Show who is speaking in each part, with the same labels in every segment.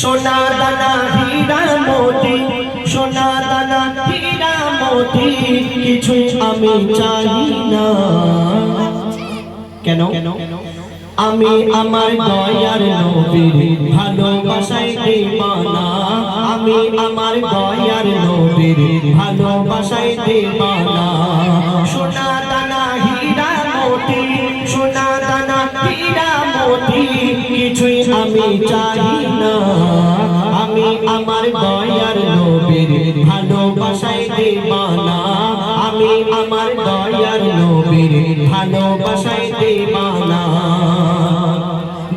Speaker 1: সোনা দানা হীরা মোতি, সোনা দানা হীরা মোতি কিছুই আমি চাই না। কেন? আমি আমার দয়ার নবীর ভালোবাসায় দিওয়ানা, আমি আমার দয়ার নবীর ভালোবাসায় দিওয়ানা। সোনা দানা হীরা মোতি, সোনা দানা হীরা মোতি কিছুই আমি চাই না। আমি আমার দয়ার নবীর ভালোবাসায় দিওয়ানা, আমি আমার দয়ার নবীর ভালোবাসায় দিওয়ানা।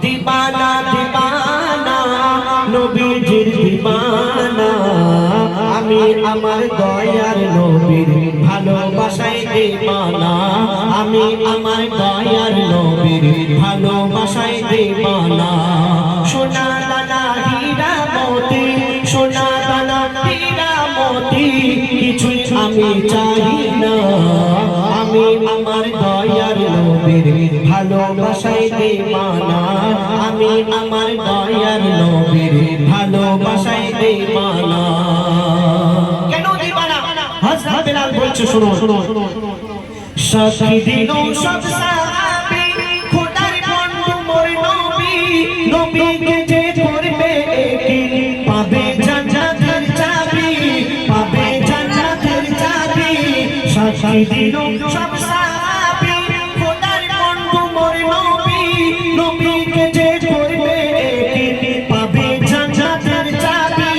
Speaker 1: দিবানা দিবানা নবীজির দিবানা, আমি আমার দয়ার নবীর ভালোবাসায় দিওয়ানা, আমি আমার দয়ার নবীর ভালোবাসায় দিওয়ানা। সোনা দানা হীরা মোতি, সোনা দানা হীরা মোতি কিছুই আমি চাই না। আমি আমার দয়ার নবীর ভালোবাসায় দিওয়ানা, আমি আমার দয়ার নবীর ভালোবাসায় দিওয়ানা। কেন দিওয়ানা? হযরত বিলাল বলছে শুনো, সাক্ষী দিল সব সাহাবী খোদার বন্ধু মোর নবী, নবীকে যে করবে একদিন পাবে জান্নাতের চাবি, পাবে জান্নাতের চাবি। সাক্ষী দিল সব সাহাবী খোদার বন্ধু মোর নবী, নবীকে যে করবে একদিন পাবে জান্নাতের চাবি,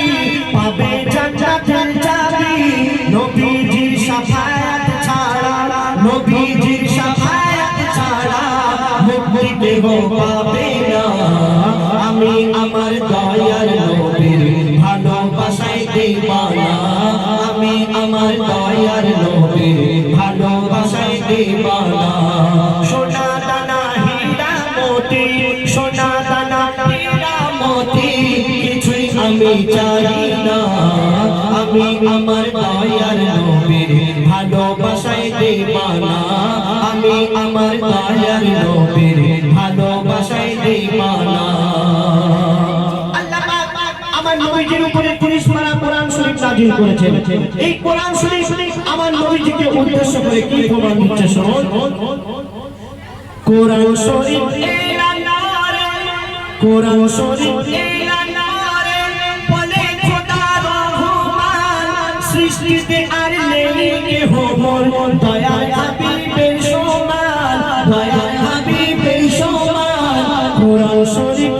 Speaker 1: পাবে জান্নাতের চাবি। নবীজির শাফায়াত ছাড়া, নবীজির শাফায়াত ছাড়া মুক্তি দেহ পাবে না। আমি আমার দয়ার নবীর ভালোবাসায় দিওয়ানা, আমি আমার দয়ার নবীর ভালোবাসায় দিওয়ানা। সোনা দানা হীরা মোতি, সোনা দানা হীরা মোতি কিছুই আমি চাই না। আমি আমার দয়ার নবীর ভালোবাসায় দিওয়ানা, আমি আমার দয়ার নবীর ভালোবাসায় দিওয়ানা। আল্লাহ পাক আমার নবীজির উপরে 30 পারা কোরআন শরীফ নাযিল করেছেন। এই কোরআন শরীফ আমার নবীজিকে উদ্দেশ্য করে কি প্রমাণ দিচ্ছে শুনুন। কোরআন শরীফ কোরআন শরীফ বলে খোদা রহমান সৃষ্টিতে আর নেই কেহ মোর দয়ার হাবিবের সমান, দয়ার হাবিবের সমান। কোরআন শরীফ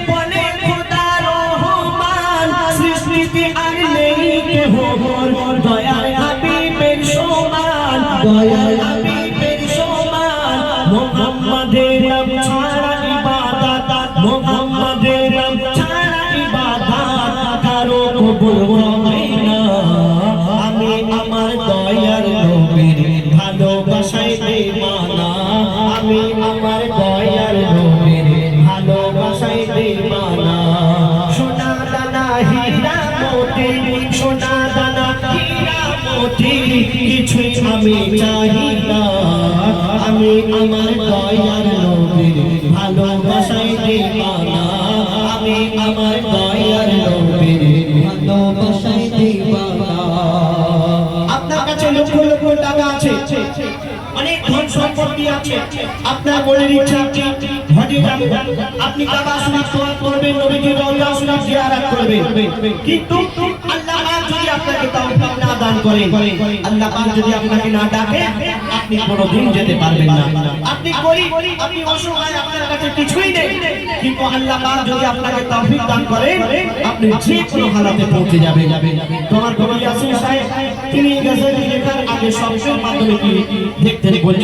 Speaker 1: বলে খোদা রহমান সৃষ্টিতে আর নেই কেহ মোর দয়ার হাবিবের সমান, দয়ার হাবিবের সমান। মুহাম্মাদের নাম ছাড়া ইবাদত, মুহাম্মাদের নাম ছাড়া ইবাদত কারো কবুল হবে না। আমি আমার দয়ার নবীর ভালোবাসায় দিওয়ানা, আমি আমার দয়ার নবীর ভালোবাসায় দিওয়ানা। সোনা দানা হীরা মোতি, সোনা দানা হীরা মোতি কিছুই আমি চাই না। আমি আমার দয়ার নবীর ভালোবাসায় দিওয়ানা, আমি আমার দয়ার নবীর ভালোবাসায় দিওয়ানা। আপনার কাছে লক্ষ লক্ষ টাকা আছে, অনেক ধন সম্পত্তি আছে, আপনার মনের ইচ্ছা হজে যাবেন, আপনি কাবা শরীফ তওয়াফ করবেন, নবীজির রওজা শরীফ জিয়ারত করবেন, কিন্তু আল্লাহ পাক যদি আপনাকে তৌফিক না দান করে, আল্লাহ পাক যদি আপনাকে না ডাকে, আপনি কোনোদিন যেতে পারবেন না। আপনি গরীব, আপনি অসহায়, আপনার কাছে কিছুই নেই, কিন্তু আল্লাহ পাক যদি আপনাকে তৌফিক দান করে, আপনি যে কোনো হালাতে পৌঁছে যাবেন। তোমার কবি ইয়াসিন সাহেব তিনি গজল লেখার আগে শব্দের মাধ্যমে কি দেখতেন বলছেন।